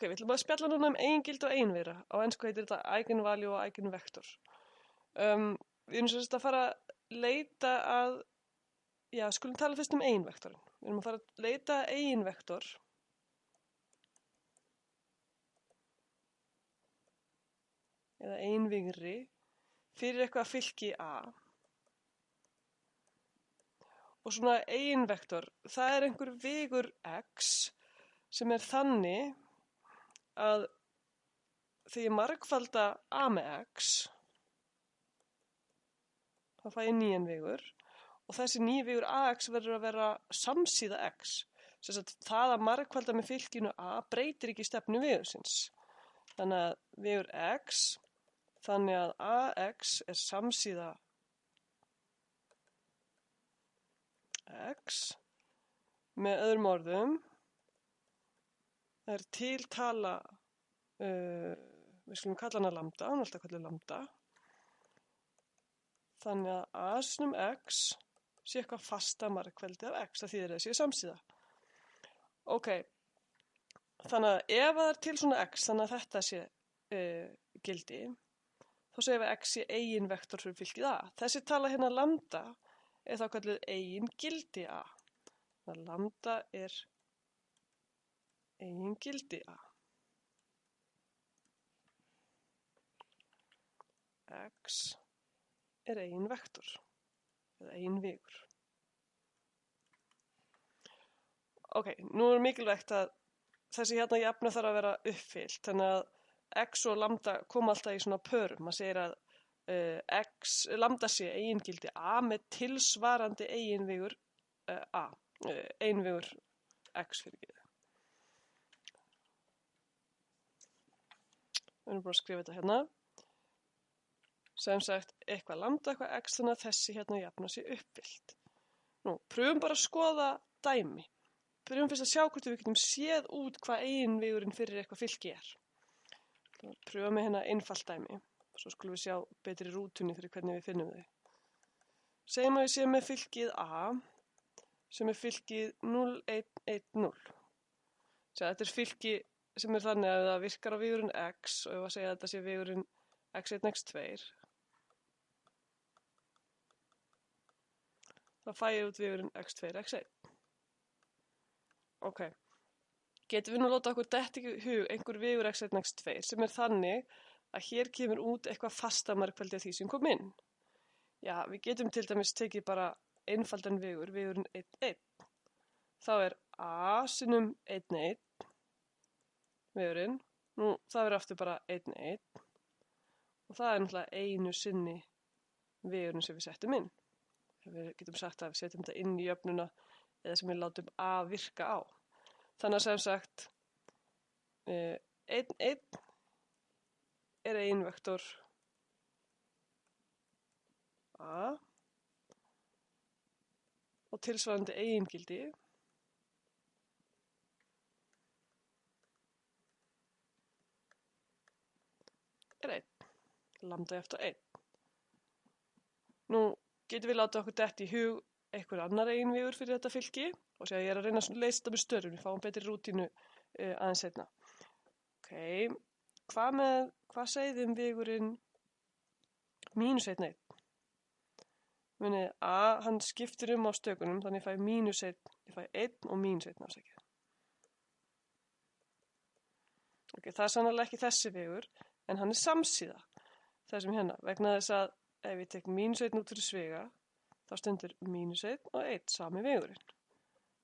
Ok, við ætlum að spjalla núna eigingildi og eiginvera. Á ensku heitir þetta eigenvalue og eigenvektor. Við erum sem sagt að fara að leita að, skulum tala fyrst eiginvektorinn. Við erum að fara að leita að eiginvektor eða eiginvigri fyrir eitthvað fylki A. Og svona eiginvektor, það er einhver vigur x sem er þannig að þegar ég margfalda a með x, þá fæ ég nýjan vigur og þessi nýji vigur ax verður að vera samsíða x. Sem sagt, það að margfalda með fylkinu a breytir ekki stefnu vigursins. Þannig að vigur x, þannig að ax er samsíða x. Með öðrum orðum, það er til tala, við skulum kalla hana lambda, hún er alltaf kallið lambda. Þannig að a-snum x sé eitthvað fasta margfeldi af x, það þýðir að það sé samsíða. Ok, þannig að ef það er til svona x, þannig að þetta sé gildi, þá segjum við x sé eiginvektor fyrir fylkið a. Þessi tala hérna lambda er þá kallið eigingildi a. Þannig að lambda er eigingildi a. X er eiginvektor eða eiginvigur. Ok, nú er mikilvægt að þessi hérna jafna þarf að vera uppfyllt, þannig að x og lambda koma alltaf í svona pörum. Maður segir að lambda sé eigingildi a með tilsvarandi eiginvigur a, eiginvigur x fyrir ekki. Við erum bara að skrifa þetta hérna. Sem sagt, eitthvað lambda, eitthvað x, þannig að þessi hérna jafna sé uppfyllt. Nú, pröfum bara að skoða dæmi. Pröfum fyrst að sjá hvort við getum séð út hvað eiginvigurinn fyrir eitthvað fylki er. Pröfum með hérna einfalt dæmi. Svo skulum við sjá betri rútunni fyrir hvernig við finnum þau. Segjum að við séum með fylkið a, sem er fylkið 0, 1, 1, 0. Þetta er fylki sem er þannig að það virkar á vigurinn x og ef að segja að þetta sé vigurinn x1, x2, þá fæ ég út vigurinn x2, x1. Ok, getum við nú láta okkur detti í hug einhver vigur x1, x2 sem er þannig að hér kemur út eitthvað fasta margfeldi af því sem kom inn. Já, við getum til dæmis tekið bara einfaldan vigurinn 1, 1. Þá er a sinnum 1, 1 vigurinn. Nú, það verður aftur bara 1, 1. Og það er náttúrulega einu sinni vigurinn sem við settum inn. Við getum sagt að við setjum þetta inn í jöfnuna eða sem við látum a virka á. Þannig að sem sagt 1, 1 er eiginvektor a og tilsvarandi eigingildi er 1. Lambda jafnt á 1. Nú getum við látið okkur detti í hug einhver annar eiginvigur fyrir þetta fylki og segja ég er að reyna að leysa þetta með störum, við fáum betri rútínu aðeins seinna. Ok, hvað segið vigurinn mínus 1, 1? Munið a, hann skiptir á stökunum, þannig ég fæ mínus 1, ég fæ 1 og mínus 1 ásækja. Ok, það er sannarlega ekki þessi vigur, en hann er samsíða þessum hérna, vegna þess að ef ég tek mínus 1 út fyrir sviga, þá stendur mínus 1 og 1 sami vegurinn.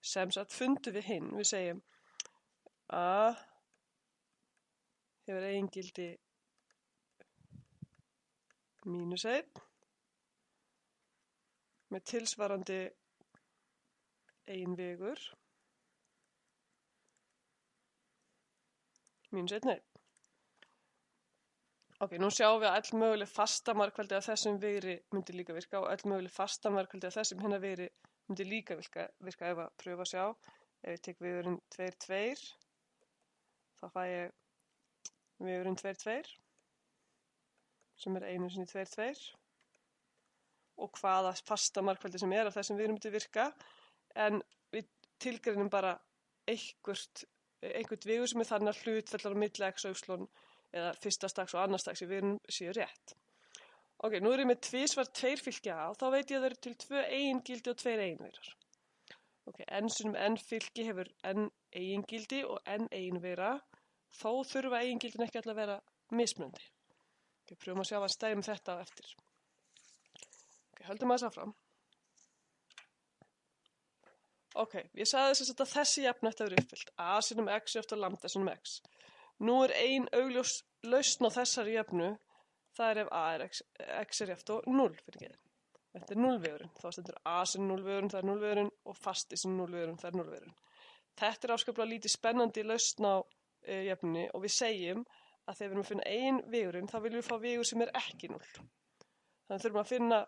Sem sagt fundum við hinn, við segjum a hefur eigingildi mínus 1 með tilsvarandi eiginvigur mínus 1, 1. Ok, nú sjáum við að öll möguleg fasta margfeldi af þessum vigri myndi líka virka og öll möguleg fasta margfeldi af þessum hinna vigri myndi líka virka ef að pröfa að sjá. Ef ég tek vigurinn 2, 2, þá fæ ég vigurinn 2, 2 sem er einu sinni 2, 2 og hvaða fasta margfeldi sem er af þessum vigri myndi virka en við tilgreinum bara eitthvert einhvern vigur sem þannig að hlutfallar á milli x og y eða fyrsta staks og annars staks í vigunum séu rétt. Ok, nú ég með tvisvar 2 fylki A og þá veit ég að það eru til 2 eigingildi og 2 eiginveirar. Ok, n sinnum n fylki hefur n eigingildi og n eiginveira, þó þurfa eigingildin ekki alltaf að vera mismunandi. Ok, pröfum að sjá að stæðum þetta á eftir. Ok, höldum að þess áfram. Ok, ég sagði þess að þessi jafna ætti að vera uppfyllt. A sinnum x er ofta lambda sinnum x. Nú ein augljós lausn á þessari jöfnu, það er ef a er x er jafnt og 0 fyrir geðin. Þetta er 0-vegurinn, þá stendur a sem 0-vegurinn, það er 0-vegurinn og fasti sem 0-vegurinn, það er 0-vegurinn. Þetta er afskaplega lítið spennandi lausn á jöfnunni og við segjum að þegar við erum að finna ein vegurinn, þá viljum við fá vegur sem er ekki 0. Þannig þurfum að finna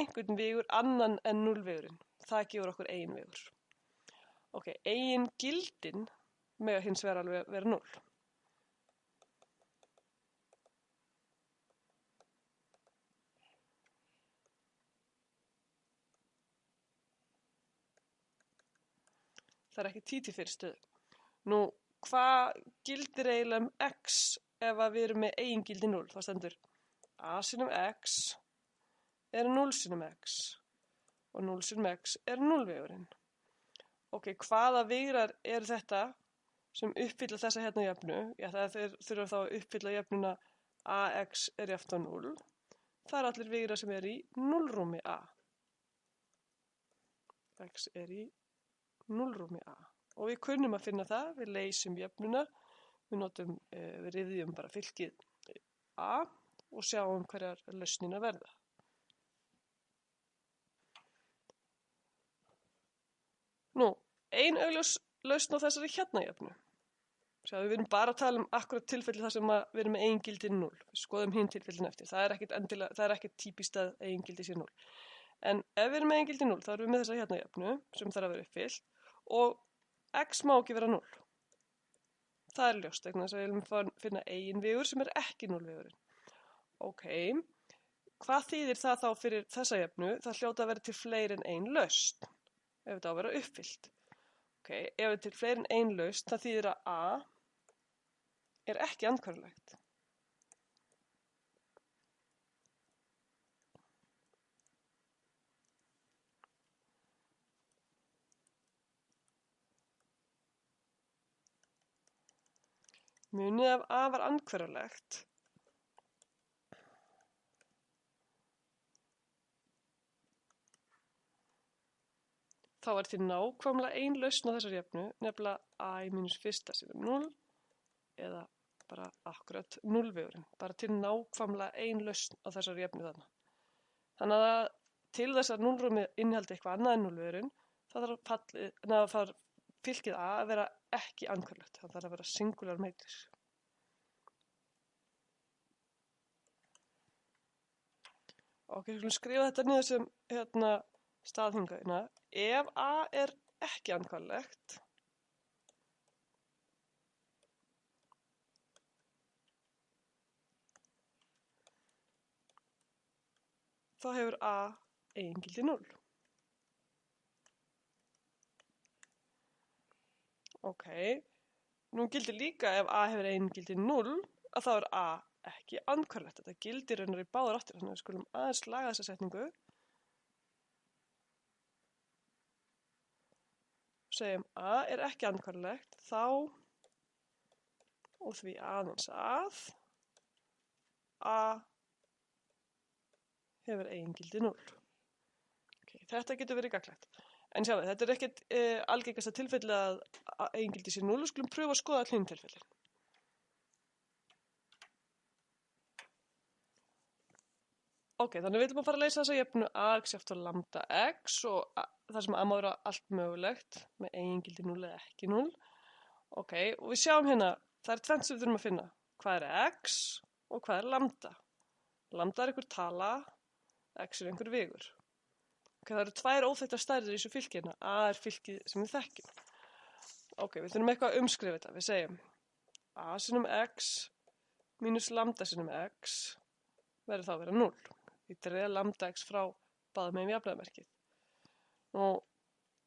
einhvern vegur annan en 0-vegurinn. Það gefur okkur ein vegur. Ok, eigin gildin mega hins vegar alveg vera 0. Það er ekki títi fyrir stöðu. Nú, hvað gildir eiginlega um x ef við erum með eigingildi 0? Þá stendur a sinnum x er 0 sinnum x og 0 sinnum x er 0-vegurinn. Ok, hvaða vegrar eru þetta sem uppfylla þessa hérna jöfnu? Já, það þurfa þá að uppfylla jöfnuna ax er jafnt á 0. Það eru allir vegrar sem eru í 0-rúmi a. X er í 0-rúmi a. Og við kunnum að finna það, við leysum jöfnuna, við rifjum bara fylkið a og sjáum hverjar lausnina verða. Nú, ein augljós lausn á þessari hérna jöfnu. Sjáðu, við erum bara að tala um akkurat tilfelli þar sem við erum með eigingildi 0. Við skoðum hinn tilfellin eftir. Það er ekkert típist að eigingildi sé 0. En ef við erum með eigingildi 0, þá erum við með þessa hérna jöfnu sem þarf að vera uppfyllt og x má ekki vera 0. Það er ljóst, vegna þess að við viljum finna eiginvegur sem er ekki 0-vegurinn. Ok, hvað þýðir það þá fyrir þessa jöfnu? Það hljóta að vera til fleiri en ein lausn, ef þetta á að vera uppfyllt. Ok, ef þetta er til fleiri en ein lausn, það þýðir að a er ekki andhverfulegt. Munið ef a var andhverfulegt, þá er til nákvæmlega ein lausn á þessari jöfnu, nefnilega a í mínus fyrsta sem er 0 eða bara akkurat 0-vegurinn. Bara til nákvæmlega ein lausn á þessari jöfnu þarna. Þannig að til þess að 0-rúmið innihaldi eitthvað annað en 0-vegurinn, það þarf fylkið a að vera ekki andhverfulegt. Það þarf að vera singular matrix. Ok, við skulum skrifa þetta niður sem staðhingaðina. Ef a er ekki andhverfulegt, þá hefur a eigingildi 0. Ok, nú gildir líka ef a hefur eigingildi 0 að þá er a ekki andhverfulegt. Þetta gildir raunar í báðar áttir, þannig að við skulum aðeins laga þessa setningu. Segjum a er ekki andhverfulegt, þá og því aðeins að a hefur eigingildi 0. Okay, þetta getur verið gagnlegt. En sjáum við, þetta er ekkert algengasta tilfelli að eigingildi sé 0. Við skulum pröfa að skoða allir tilfellin. Ok, þannig við viljum að fara að leysa þessa jöfnu ax eftir lambda x og það sem að má vera allt mögulegt með eigingildi 0 eða ekki 0. Ok, og við sjáum hérna, það er tvennt sem við þurfum að finna. Hvað er x og hvað er lambda? Lambda er einhver tala, x er einhver vegur. Ok, það eru tvær óþekktar stærðir í þessu fylki hérna. A er fylkið sem við þekkjum. Ok, við þurfum eitthvað að umskrifa þetta. Við segjum a sinnum x mínus lambda sinnum x verður þá að vera 0. Við dreigum lambda x frá báðum megin við jafnaðarmerkið. Nú,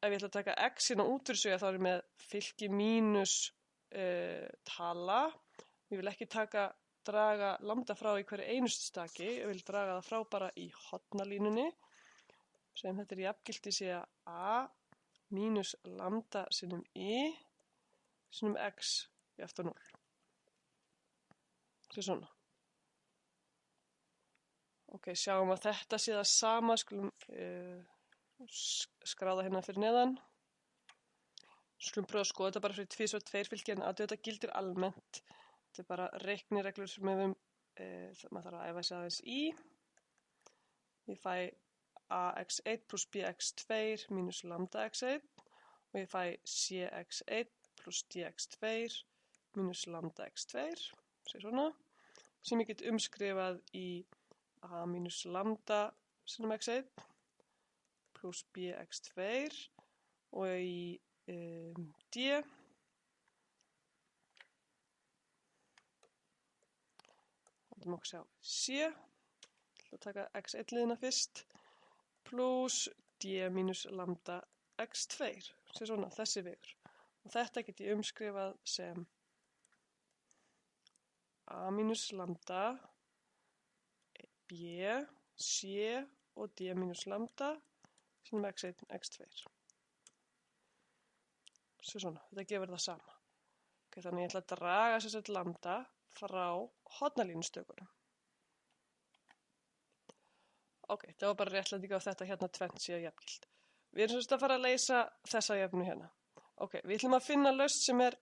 ef ég ætla að taka x hérna út úr þessu, þá er ég með fylki mínus tala. Ég vil ekki draga lambda frá í hverju einustu staki, ég vil draga það frá bara í hornalínunni, sem þetta er jafngildi sé a mínus lambda sinnum i sinnum x jafnt á 0. Þetta er svona. Ok, sjáum að þetta sé það sama, skulum skráða hérna fyrir neðan. Skulum prófa að skoða þetta bara fyrir 2 og 2 fylki, en að þetta gildir almennt. Þetta er bara reiknireglur sem maður þarf að æfa sig aðeins í. Ég fæ ax1 plus bx2 mínus lambda x1 og ég fæ cx1 plus dx2 mínus lambda x2, svona, sem ég get umskrifað í a mínus lambda sinnum x1 plus bx2 og í d Þetta má okkur sjá c, ég ætla að taka x1 liðina fyrst, plus d mínus lambda x2, svona, þessi vegur. Og þetta get ég umskrifað sem a mínus lambda, b, c og d mínus lambda sinnum x1, x2. Svona, þetta gefur það sama. Okay, þannig ég ætla að draga sem sagt lambda frá hornalínustökunum. Ok, það var bara réttlæting á þetta hérna tvennt sé jafngild. Við erum semst að fara að leysa þessa jöfnu hérna. Ok, við ætlum að finna lausn sem er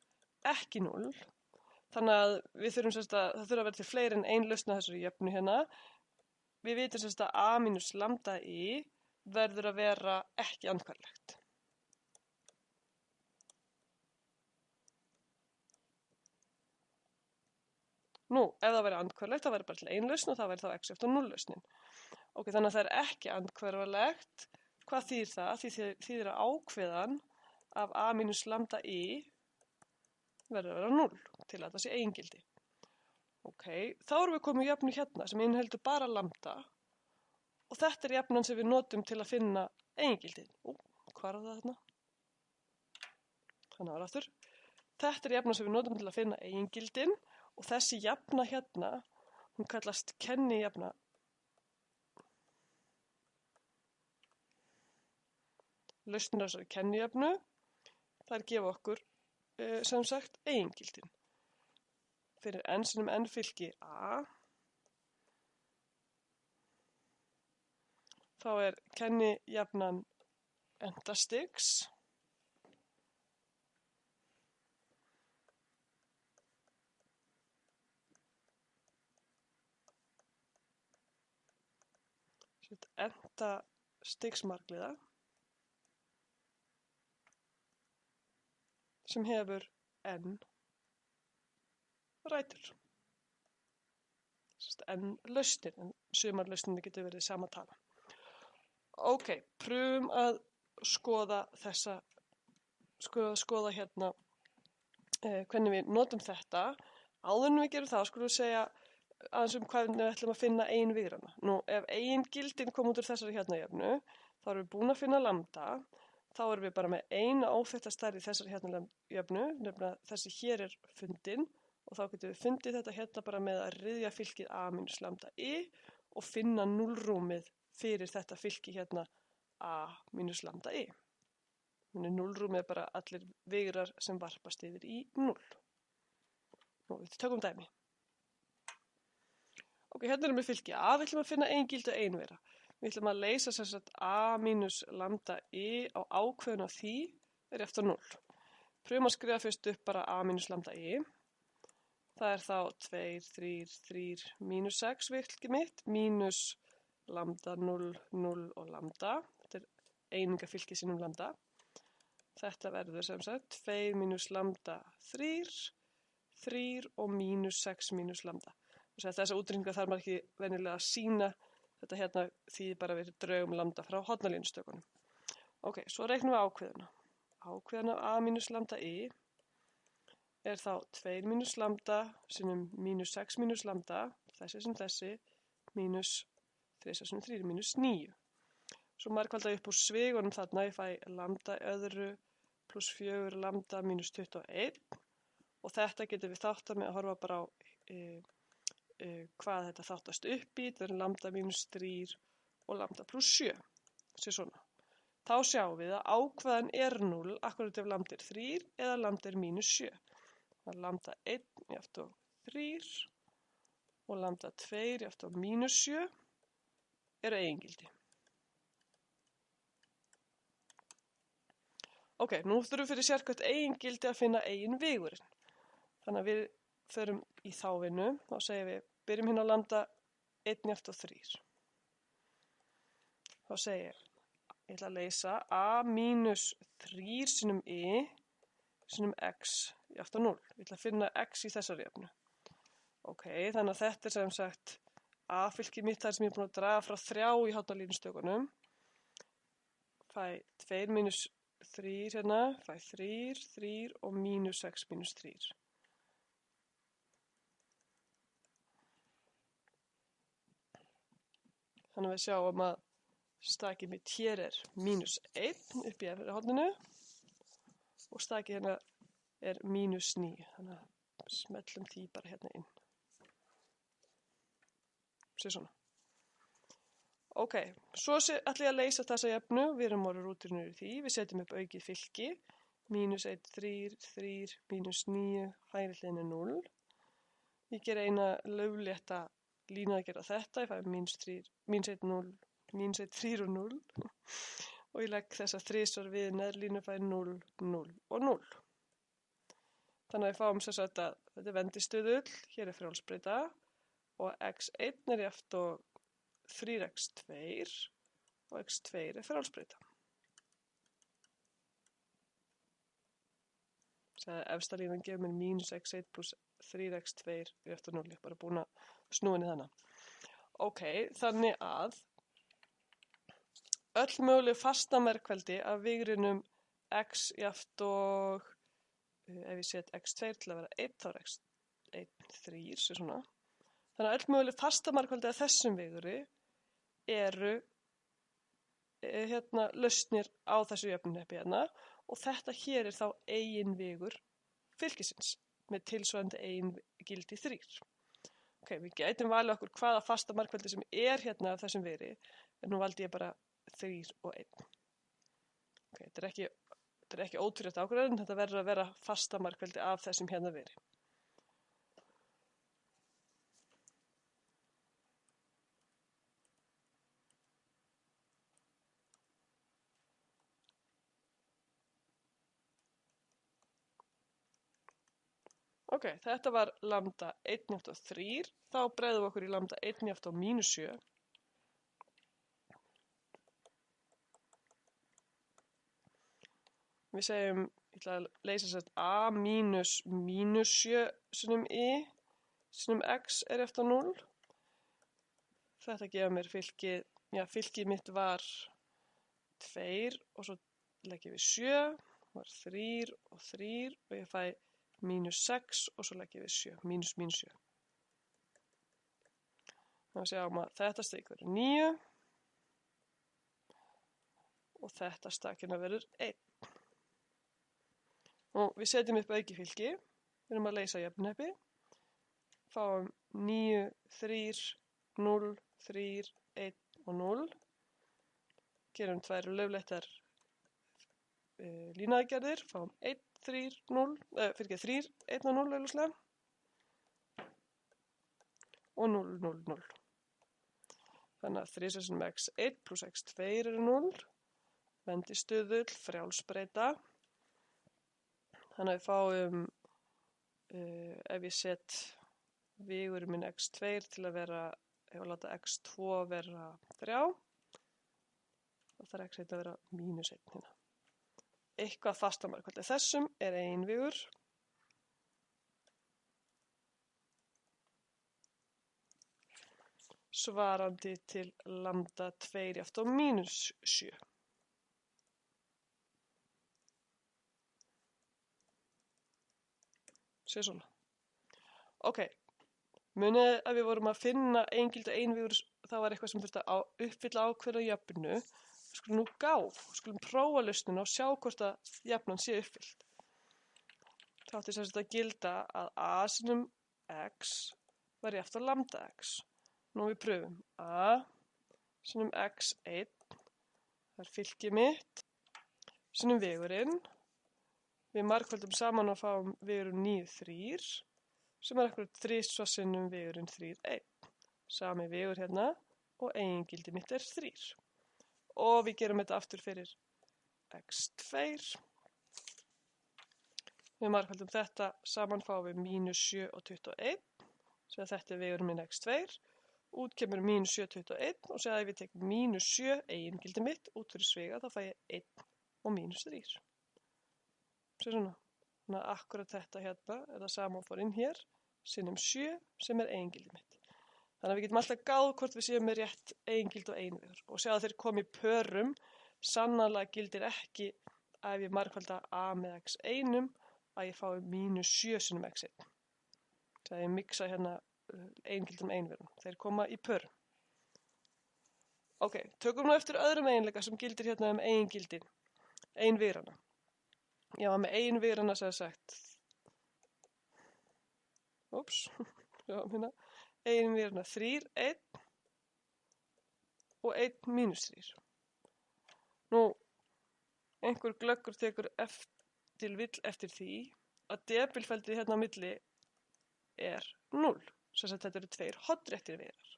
ekki 0. Þannig að við þurfum semst að það þurfa að vera til fleiri en ein lausn á þessari jöfnu hérna. Við vitum semst að a mínus lambda i verður að vera ekki andhverflegt. Nú, ef það væri andhverflegt, það væri bara til ein lausn og það væri þá x eftir 0 lausnin. Ok, þannig að það er ekki andhverflegt. Hvað þýðir það? Þýðir að ákveðan af a mínus lambda i verður að vera 0 til að það sé eigingildi. Ok, þá erum við komið í jöfnu hérna sem inniheldur bara lambda og þetta er jöfnan sem við notum til að finna eigingildið. Hvað er það þarna? Þannig að það var aftur. Þetta er jöfnan sem við notum til að finna eigingildin og þessi jöfna hérna, hún kallast kennijöfna. Lausnir þessari kennijöfnu, þær gefa okkur sem sagt eigingildin. Fyrir n sinnum n fylki a, þá er kennijöfnan endastigs. Endastigsmargliða sem hefur n rætur. N lausnir, en sumar lausnir getur verið sama tala. Ok, pröfum að skoða þessa, skoða hérna hvernig við notum þetta. Áður en við gerum það, skulum við segja aðeins hvernig við ætlum að finna eiginvigrana. Nú, ef eigingildin kom út úr þessari hérna jöfnu, þá erum við búin að finna lambda, þá erum við bara með eina óþekkta stærð í þessari hérna jöfnu, nefnilega þessi hér er fundin, og þá getum við fundið þetta hérna bara með að ryðja fylkið a mínus lambda i og finna núllrúmið fyrir þetta fylki hérna a mínus lambda i. Núllrúmið er bara allir vigrar sem varpast yfir í 0. Nú, við tökum dæmi. Ok, hérna erum við fylki a, við ætlum að finna eigingildi og einvera. Við ætlum að leysa sem sagt a mínus lambda i á ákveðun af því er eftir 0. Pröfum að skrifa fyrst upp bara a mínus lambda i. Það er þá 2, 3, 3, mínus 6 fylki mitt, mínus lambda 0, 0 og lambda. Þetta er einingafylki sinnum lambda. Þetta verður sem sagt 2 mínus lambda 3, 3 og mínus 6 mínus lambda. Þessa útreikninga þarf maður ekki venjulega að sína. Þetta hérna þýðir bara við draugum lambda frá hornalínustökunum. Ok, svo reiknum við ákveðuna. Ákveðuna af a mínus lambda i er þá 2 mínus lambda sinnum mínus 6 mínus lambda, þessi sem þessi, mínus 3 sinnum 3, mínus 9. Svo margfalda upp úr svigunum þarna, ég fæ lambda öðru pluss 4 lambda mínus 21 og þetta getur við þáttað með að horfa bara á hvað þetta þáttast upp í, þetta er lambda mínus 3 og lambda pluss 7, sér svona. Þá sjáum við að ákveðan er 0, akkurat ef lambda er 3 eða lambda er mínus 7. Það er lambda 1 jafnt á 3 og lambda 2 jafnt á mínus 7 eru eigingildi. Ok, nú þurfum við fyrir sérkvæmt eigingildi að finna eiginvegurinn. Þannig að við förum í þá vinnu og segjum við, byrjum hérna á lambda 1 jafnt á 3. Þá segir ég ætla að leysa a mínus 3 sinnum y sinnum x jafnt á 0. Ég ætla að finna x í þessari jöfnu. Ok, þannig að þetta er sem sagt a-fylkið mitt þar sem ég er búin að draga frá 3 í háttalínustökunum. Fæ 2 mínus 3 hérna, fæ 3, 3 og mínus 6 mínus 3. Þannig að við sjáum að stakið mitt hér er mínus 1 upp í efri horninu og stakið hérna er mínus 9. Þannig að smellum því bara hérna inn. Sér svona. Ok, svo ætla ég að leysa þessa jöfnu, við erum orðið rúturinn í því, við setjum upp aukið fylki, mínus 1, 3, 3, mínus 9, hægri hliðin er 0. Ég ger eina löglétta línu að gera þetta, ég fæ mínus 1, 0, mínus 1, 3 og 0 og ég legg þessa þrisvar við neðrlínu fæ 0, 0 og 0. Þannig að við fáum sem sagt að þetta er vendistuðull, hér er frjálsbreyta og x1 er jafnt og 3x2 og x2 er frjálsbreyta. Efsta línan gefur mér mínus x1 pluss 3x2 er jafnt og 0, ég er bara búin að snúa inn í þannig. Ok, þannig að öll möguleg fastamerkveldi af vigrinum x jafnt og, ef ég set x2 til að vera 1, þá er x1 3, sér svona. Þannig að öll möguleg fastamerkveldi af þessum vigri eru lausnir á þessu jöfnunheppi hérna og þetta hér er þá eiginvegur fylkisins með tilsvarandi eigingildi 3. Ok, við gætum valið okkur hvaða fastamerkveldi sem er hérna af þessum vigri, en nú valdi ég bara 3 og 1. Ok, þetta er ekki ótvírætt ákvörðun, þetta verður að vera fastamerkveldi af þessum hérna vigri. Ok, þetta var lambda 1 jafnt á 3, þá bregðum við okkur í lambda 1 jafnt á mínus 7. Við segjum, ég ætla að leysa þess að a mínus 7 sinnum y sinnum x er jafnt á 0. Þetta gefa mér fylkið, fylkið mitt var 2 og svo leggjum við 7, var 3 og 3 og ég fæ mínus 6 og svo leggjum við 7, mínus 7. Þá sjáum að þetta stig verður 9 og þetta stakina verður 1. Og við setjum upp aukið fylki, við erum að leysa jöfnunheppi, fáum 9, 3, 0, 3, 1 og 0, gerum 2 lögléttar línaðgerðir, fáum 1, 3, 0, 1 og 0 auðvitað og 0, 0, 0. Þannig að 3 sinnum x1 pluss x2 eru 0, vendistuðull, frjálsbreyta. Þannig að við fáum, ef ég set vigurinn minn x2 til að vera, ef ég láta x2 vera 3, þá þarf x1 að vera mínus 1 hérna. Eitthvað fastamerkveldi þessum er eiginvegur. Svarandi til lambda 2 jafnt á mínus 7. Sér svona. Ok, munið að við vorum að finna eigingildi og eiginvegur, það var eitthvað sem þurfti að uppfylla ákveðna jöfnu. skulum nú skulum prófa lausnina og sjá hvort að jafnan sé uppfyllt. Það átti sem sagt að gilda að a sinnum x var jafnt á lambda x. Nú við pröfum a sinnum x1, það er fylkið mitt, sinnum vegurinn. Við margföldum saman og fáum vegurinn 9, 3, sem er akkurat 3 sinnum vegurinn 3, 1. Sami vegur hérna og eigingildi mitt er 3. Og við gerum þetta aftur fyrir x2. Við margföldum þetta saman fáum við -7 og 21. Svo að þetta er vegurinn minn x2. Út kemur -7, 21 og segja að ef ég tek -7 eigingildi mitt út fyrir svega þá fæ ég 1 og -3. Sér svona. Þannig að akkurat þetta hérna er það sama og fór inn hér sinnum 7 sem er eigingildi mitt. Þannig að við getum alltaf gáð hvort við séum með rétt eigingildi og einvegur og sjá að þeir komi í pörum. Sannarlega gildir ekki að ef ég margfalda a með x1 að ég fái -7 sinnum x1. Þegar ég mixa hérna eigingildum einverum. Þeir koma í pörum. Ok, tökum nú eftir öðrum eiginleika sem gildir hérna eigingildin. Einvegrana. Ég var með einvegrana sem sagt. Úps, einvegrana 3, 1 og 1 -3. Nú, einhver glöggur tekur eftir því að debilfeldið hérna á milli er 0. Sem sagt þetta eru 2 hornréttir vegar.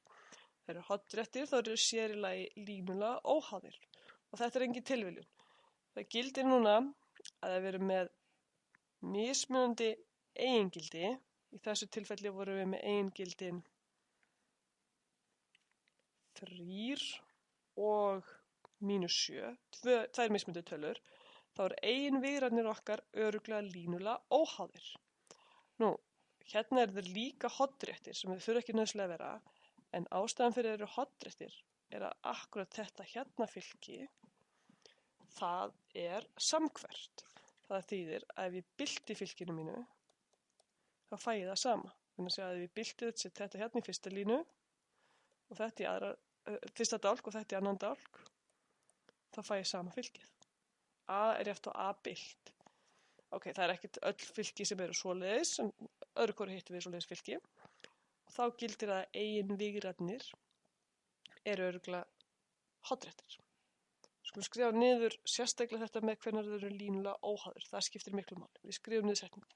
Það eru hornréttir, þá eru sér í lagi línulega óháðir. Og þetta er engin tilviljun. Það gildir núna að við erum með mismunandi eigingildi. Í þessu tilfelli vorum við með eigingildin 3 og -7, tvær mismunandi tölur. Þá eru eiginvegrarnir okkar örugglega línulega óháðir. Nú, hérna eru þeir líka hornréttir sem þau þurfa ekki nauðsynlega að vera, en ástæðan fyrir þeir eru hornréttir er að akkurat þetta hérna fylki, það er samhverft. Það þýðir að ef ég bylti fylkinu mínu, þá fæ ég það sama. Þannig að segja að ef ég bylti þetta hérna í fyrsta línu og þetta í fyrsta dálk og þetta í annan dálk, þá fæ ég sama fylkið. A er jafnt á A bylt. Ok, það er ekkert öll fylki sem eru svoleiðis, en öðru hvoru hittum við svoleiðis fylki. Og þá gildir að eiginvegrarnir eru örugglega hornréttir. Skulum skrifa niður sérstaklega þetta með hvernig þeir eru línulega óháðir. Það skiptir miklu máli. Við skrifum niður setningu.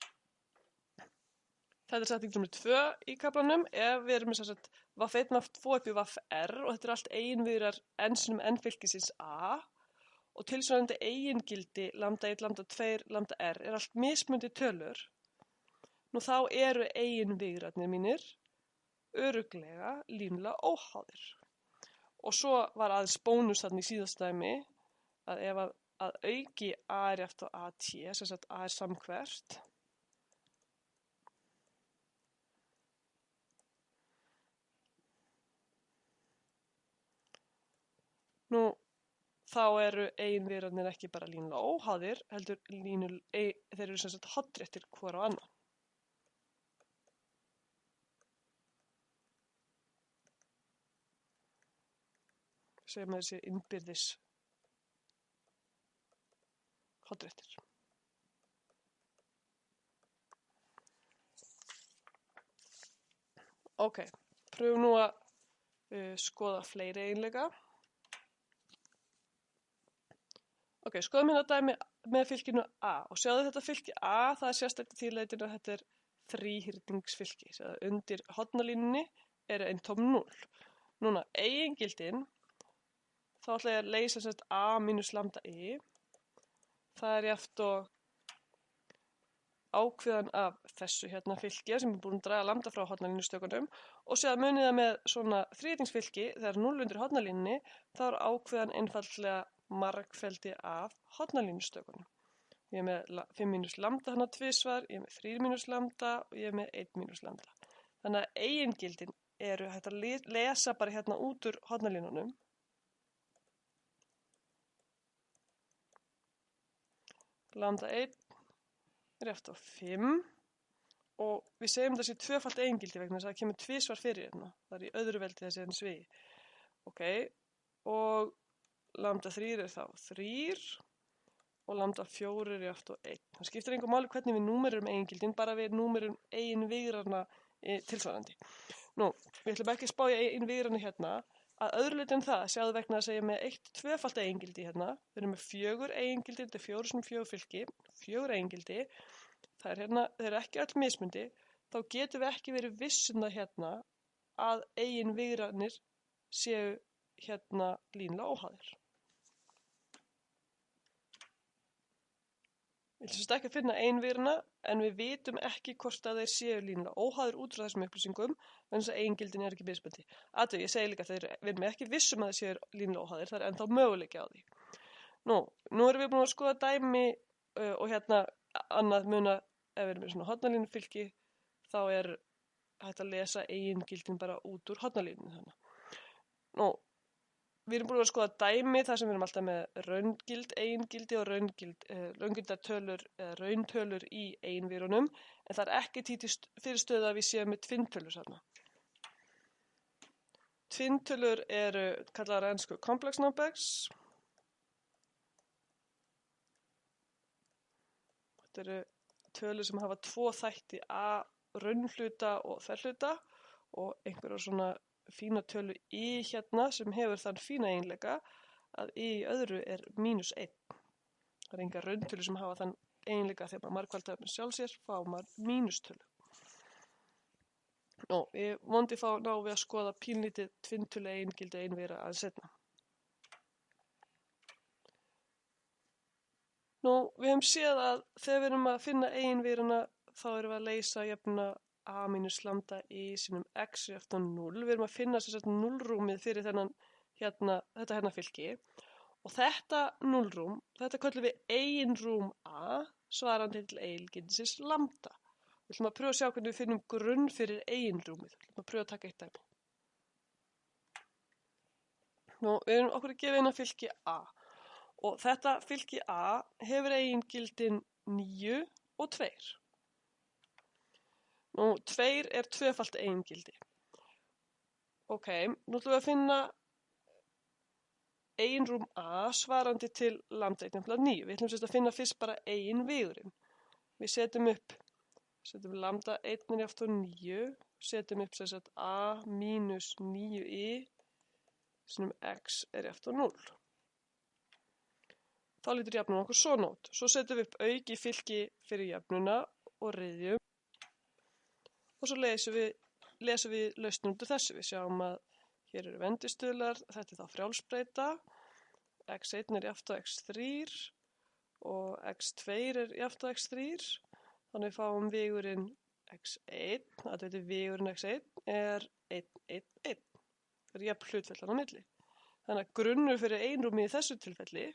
Þetta er setning nr. 2 í kaflanum. Ef við erum með sem sagt VF1, VF2 upp í VFR og þetta er allt eiginvegrar n sinnum n fylkisins A og tilsvarandi eigingildi lambda 1, lambda 2, lambda r er allt mismunandi tölur. Nú þá eru eiginvegrarnir mínir örugglega línulega óháðir. Og svo var aðeins bónus þarna í síðasta dæmi að ef að auki a er jafnt á at, sem sagt a er samhverft, nú þá eru eiginvegrarnir ekki bara línulega óháðir, heldur þeir eru sem sagt hornréttir hvor á annan. Segjum að þessi innbyrðis hornréttir. Ok, pröfum nú að skoða fleiri eiginleika. Ok, skoðum hérna dæmi með fylkinu A og sjáðu þetta fylki A, það er sérstaklega tíðleitin að þetta er þríhyrningsfylki. Undir hornalínunni er ein tóm 0. Núna, eigingildin, þá ætla ég að leysa sérst a mínus lambda i. Það er jafnt og ákveðan af þessu hérna fylki sem er búin að draga lambda frá hornalínustökunum og séð munið það með svona þríhyrningsfylki þegar 0 undir hornalínunni, þá er ákveðan einfaldlega margfeldi af hornalínustökunum. Ég er með 5 mínus lambda hana tvisvar, ég er með 3 mínus lambda og ég er með 1 mínus lambda. Þannig að eigingildin eru hægt að lesa bara hérna út úr hornalínunum. Lambda 1 er eftir 5 og við segjum þessi tvöfalt eigingildi vegna þess að það kemur tvisvar fyrir hérna. Það er í öðru veldi þessi en svigi. Ok, og lambda 3 er þá 3 og lambda 4 er jafnt og 1. Það skiptir engu máli hvernig við númerum eigingildin, bara við númerum eiginvigrana tilsvarandi. Nú, við ætlum ekki að spá í eiginvigrana hérna. Að öðru leyti en það, sjáðu vegna að segja með 1 tvöfalt eigingildi hérna. Við erum með 4 eigingildi, þetta er 4 sem 4 fylki, 4 eigingildi. Það er hérna, þeir eru ekki öll mismundi. Þá getum við ekki verið vissum það hérna að eiginvigranir séu hérna línulega óháðir. Við ætlum ekki að finna eiginvigrana en við vitum ekki hvort að þeir séu línulega óháðir út frá þessum upplýsingum en þess að eigingildin er ekki mismundi. Aðtöðu, ég segi líka að við erum ekki vissum að þeir séu línulega óháðir, það er ennþá möguleiki á því. Nú erum við búin að skoða dæmi og hérna annað muna ef við erum með svona hornalínufylki þá er hægt að lesa eigingildin bara út úr hornalínunni þannig. Við erum búin að skoða dæmi þar sem við erum alltaf með raungild, eigingildi og raungildartölur eða rauntölur í eiginvigrunum en það er ekki fyrir stöðu að við séum með tvinntölur þarna. Tvinntölur eru kallaðar á ensku complex numbers. Þetta eru tölur sem hafa 2 þætti A raunhluta og ferhluta og einhverjar svona fína tölu í hérna sem hefur þann fína eiginleika að í öðru er -1. Það er engar rauntölu sem hafa þann eiginleika þegar maður margfaldar með sjálf sér fá maður mínustölu. Ég vonandi ná við að skoða pínlítið tvinntölu eigingildi einvigra aðeins seinna. Við höfum séð að þegar við erum að finna eiginvigrana þá erum við að leysa jöfnuna a mínus lambda í sínum x er jafnt á 0. Við erum að finna sem sagt 0-rúmið fyrir þetta hérna fylki og þetta 0-rúm, þetta köllum við eiginrúm a svarandi til eigingildisins lambda. Við ætlum að pröfa að sjá hvernig við finnum grunn fyrir eiginrúmið. Við ætlum að pröfa að taka eitt dæmi. Við erum okkur að gefa eina fylki a og þetta fylki a hefur eigingildin 9 og 2. 2 er tvöfalt eigingildi. Nú ætlum við að finna eiginrúm a svarandi til lambda 1,9. Við ætlum að finna fyrst bara eiginvigurinn. Við setjum lambda 1 er jafnt á 9, setjum upp sem sagt a mínus 9i sem x er jafnt á 0. Þá lítur jöfnun okkur svona út. Svo setjum við upp auki fylki fyrir jöfnuna og riðjum. Og svo lesum við lausnum út úr þessu. Við sjáum að hér eru vendistuðlar, þetta er þá frjálsbreyta, x1 er jafnt á x3 og x2 er jafnt á x3. Þannig við fáum vigurinn x1, þetta er vigurinn x1 er 1, 1, 1. Það er jafn hlutfallan á milli. Þannig að grunnur fyrir einrúmi í þessu tilfelli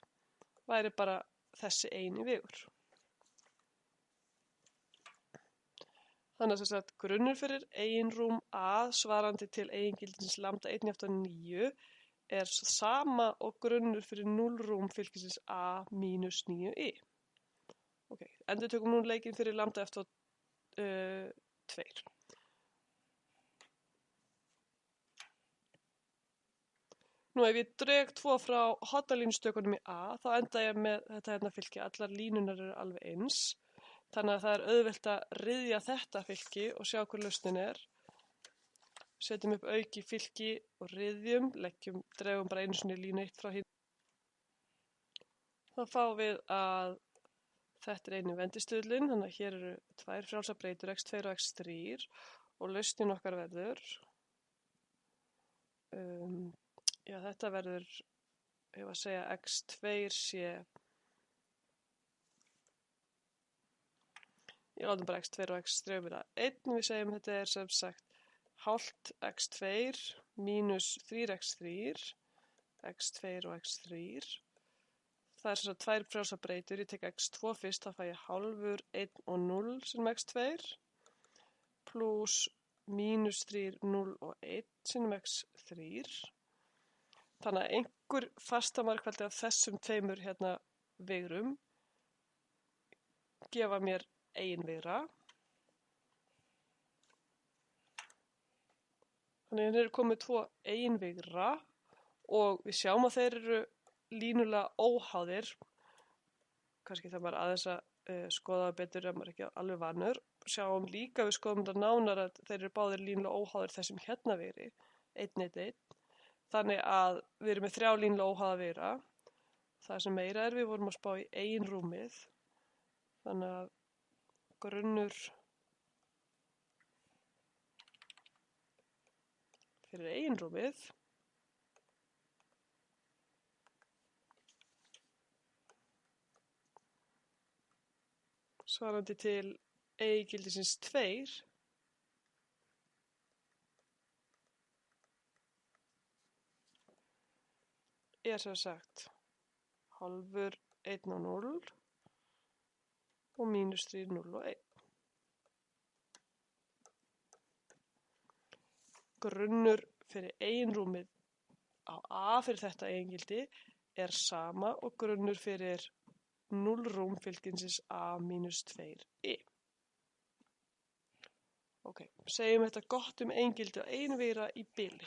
væri bara þessi eini vigur. Þannig að grunnur fyrir eiginrúm a svarandi til eigingildisins lambda 1 jafnt á 9 er sama og grunnur fyrir 0-rúm fylkisins a mínus 9i. Endur tökum nú leikinn fyrir lambda eftir 2. Ef ég dreg 2 frá hornalínustökunum í a þá enda ég með þetta hérna fylki, allar línunar eru alveg eins. Þannig að það er auðvelt að ryðja þetta fylki og sjá hver lausnin er. Setjum upp auki fylki og ryðjum, dregum bara einu sinni línu 1 frá hinn. Þá fáum við að þetta er einu vendistuðlinn, þannig að hér eru 2 frjálsar breytur, x2 og x3 og lausnin okkar verður, þetta verður, ég var að segja x2 sé, ég látum bara x2 og x3 vera 1, við segjum þetta er sem sagt hálft x2 mínus 3x3, x2 og x3. Það er sem sagt 2 frjálsar breytur, ég tek x2 fyrst, þá fæ ég hálfur 1 og 0 sem x2, pluss mínus 3, 0 og 1 sem x3. Þannig að einhver fastamarkvaldi af þessum tveimur hérna vigrum gefa mér eiginvigra. Þannig að hér eru komið 2 eiginvigra og við sjáum að þeir eru línulega óháðir, kannski það maður aðeins að skoða betur ef maður ekki alveg vanur, sjáum líka við skoðum þetta nánar að þeir eru báðir línulega óháðir þessum hérna vegri, 1,1,1. Þannig að við erum með 3 línulega óháða vegra. Það sem meira við vorum að spá í eiginrúmið. Þannig að grunnur fyrir eiginrúmið svarandi til eigingildisins 2 er sem sagt hálfur 1 og 0 og mínus 3, 0 og 1. Grunnur fyrir eiginrúmið á A fyrir þetta eigingildi er sama og grunnur fyrir 0 rúm fylkinsins A mínus 2i. Ok, segjum þetta gott eigingildi á einu vegra í bili.